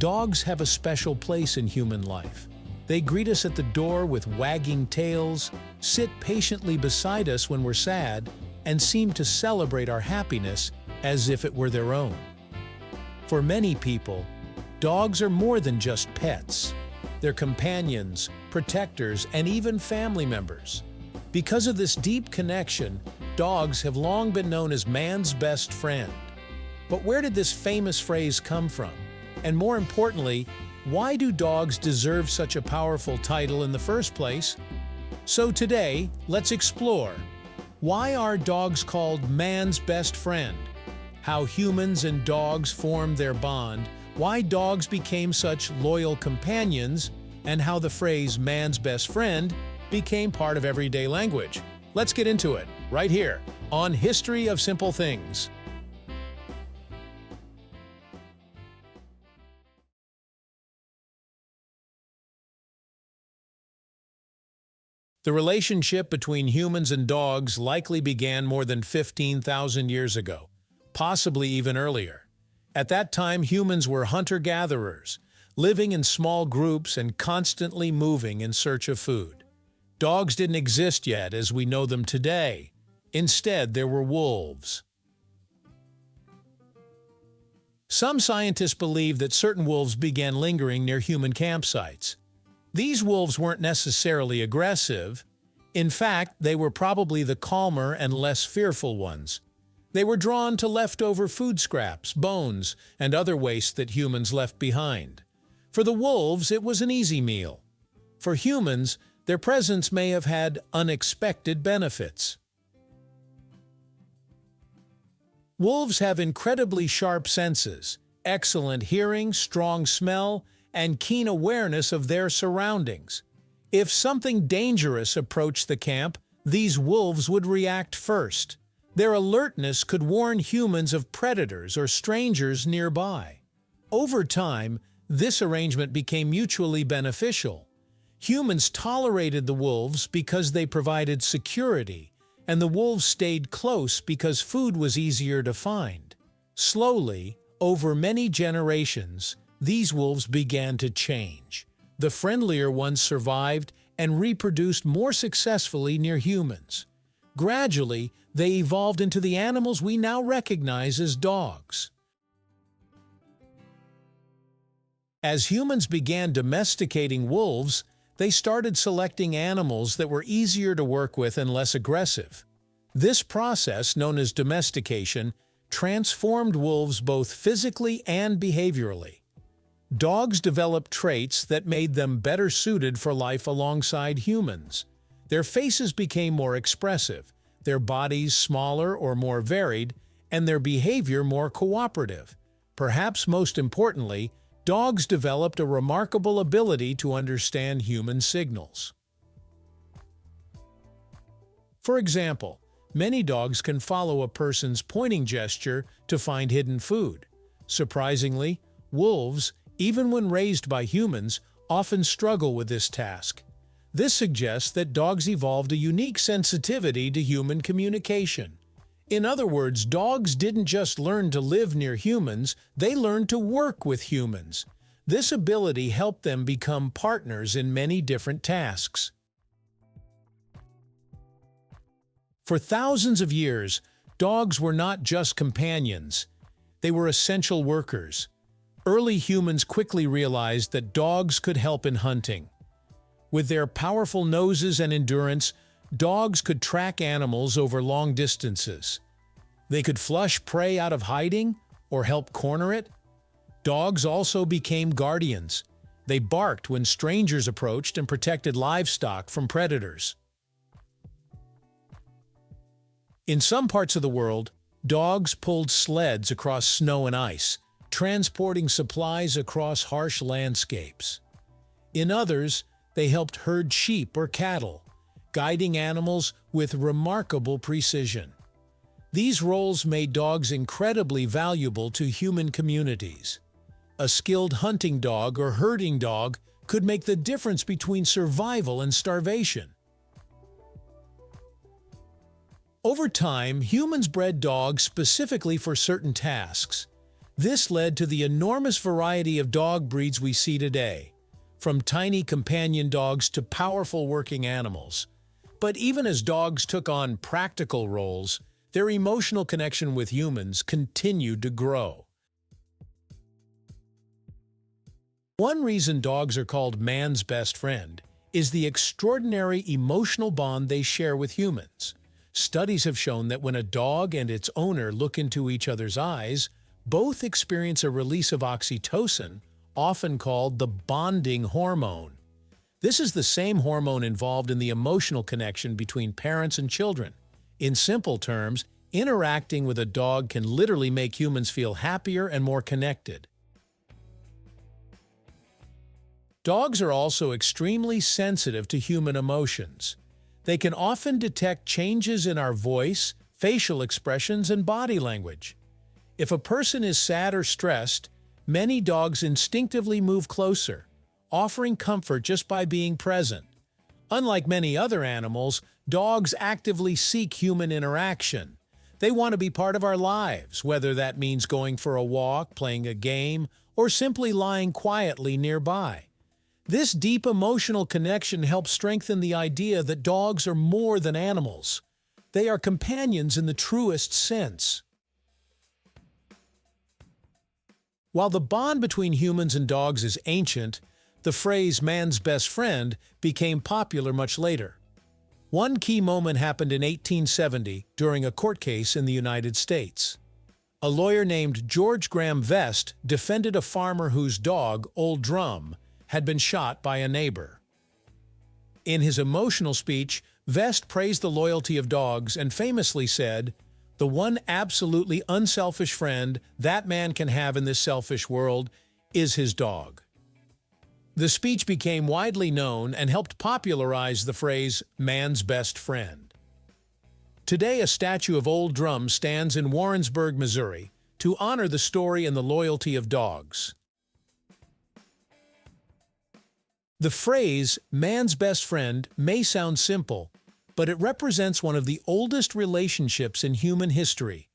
Dogs have a special place in human life. They greet us at the door with wagging tails, sit patiently beside us when we're sad, and seem to celebrate our happiness as if it were their own. For many people, dogs are more than just pets. They're companions, protectors, and even family members. Because of this deep connection, dogs have long been known as man's best friend. But where did this famous phrase come from? And more importantly, why do dogs deserve such a powerful title in the first place? So today, let's explore. Why are dogs called man's best friend? How humans and dogs formed their bond, why dogs became such loyal companions, and how the phrase man's best friend became part of everyday language. Let's get into it, right here, on History of Simple Things. The relationship between humans and dogs likely began more than 15,000 years ago, possibly even earlier. At that time, humans were hunter-gatherers, living in small groups and constantly moving in search of food. Dogs didn't exist yet as we know them today. Instead, there were wolves. Some scientists believe that certain wolves began lingering near human campsites. These wolves weren't necessarily aggressive. In fact, they were probably the calmer and less fearful ones. They were drawn to leftover food scraps, bones, and other waste that humans left behind. For the wolves, it was an easy meal. For humans, their presence may have had unexpected benefits. Wolves have incredibly sharp senses, excellent hearing, strong smell, and keen awareness of their surroundings. If something dangerous approached the camp, these wolves would react first. Their alertness could warn humans of predators or strangers nearby. Over time, this arrangement became mutually beneficial. Humans tolerated the wolves because they provided security, and the wolves stayed close because food was easier to find. Slowly, over many generations, these wolves began to change. The friendlier ones survived and reproduced more successfully near humans. Gradually, they evolved into the animals we now recognize as dogs. As humans began domesticating wolves, they started selecting animals that were easier to work with and less aggressive. This process, known as domestication, transformed wolves both physically and behaviorally. Dogs developed traits that made them better suited for life alongside humans. Their faces became more expressive, their bodies smaller or more varied, and their behavior more cooperative. Perhaps most importantly, dogs developed a remarkable ability to understand human signals. For example, many dogs can follow a person's pointing gesture to find hidden food. Surprisingly, wolves, even when raised by humans, often struggle with this task. This suggests that dogs evolved a unique sensitivity to human communication. In other words, dogs didn't just learn to live near humans, they learned to work with humans. This ability helped them become partners in many different tasks. For thousands of years, dogs were not just companions, they were essential workers. Early humans quickly realized that dogs could help in hunting. With their powerful noses and endurance, dogs could track animals over long distances. They could flush prey out of hiding or help corner it. Dogs also became guardians. They barked when strangers approached and protected livestock from predators. In some parts of the world, dogs pulled sleds across snow and ice, transporting supplies across harsh landscapes. In others, they helped herd sheep or cattle, guiding animals with remarkable precision. These roles made dogs incredibly valuable to human communities. A skilled hunting dog or herding dog could make the difference between survival and starvation. Over time, humans bred dogs specifically for certain tasks. This led to the enormous variety of dog breeds we see today, from tiny companion dogs to powerful working animals. But even as dogs took on practical roles, their emotional connection with humans continued to grow. One reason dogs are called man's best friend is the extraordinary emotional bond they share with humans. Studies have shown that when a dog and its owner look into each other's eyes, both experience a release of oxytocin, often called the bonding hormone. This is the same hormone involved in the emotional connection between parents and children. In simple terms, interacting with a dog can literally make humans feel happier and more connected. Dogs are also extremely sensitive to human emotions. They can often detect changes in our voice, facial expressions, and body language. If a person is sad or stressed, many dogs instinctively move closer, offering comfort just by being present. Unlike many other animals, dogs actively seek human interaction. They want to be part of our lives, whether that means going for a walk, playing a game, or simply lying quietly nearby. This deep emotional connection helps strengthen the idea that dogs are more than animals. They are companions in the truest sense. While the bond between humans and dogs is ancient, the phrase "man's best friend" became popular much later. One key moment happened in 1870 during a court case in the United States. A lawyer named George Graham Vest defended a farmer whose dog, Old Drum, had been shot by a neighbor. In his emotional speech, Vest praised the loyalty of dogs and famously said, "The one absolutely unselfish friend that man can have in this selfish world is his dog." The speech became widely known and helped popularize the phrase "man's best friend." Today, a statue of Old Drum stands in Warrensburg, Missouri, to honor the story and the loyalty of dogs. The phrase "man's best friend" may sound simple, but it represents one of the oldest relationships in human history.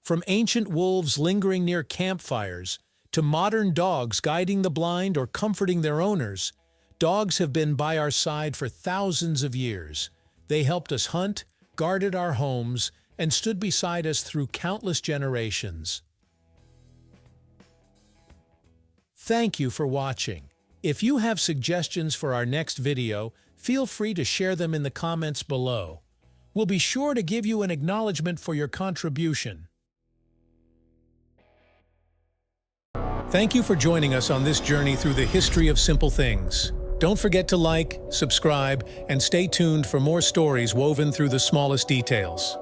From ancient wolves lingering near campfires to modern dogs guiding the blind or comforting their owners, dogs have been by our side for thousands of years. They helped us hunt, guarded our homes, and stood beside us through countless generations. Thank you for watching. If you have suggestions for our next video, feel free to share them in the comments below. We'll be sure to give you an acknowledgement for your contribution. Thank you for joining us on this journey through the history of simple things. Don't forget to like, subscribe, and stay tuned for more stories woven through the smallest details.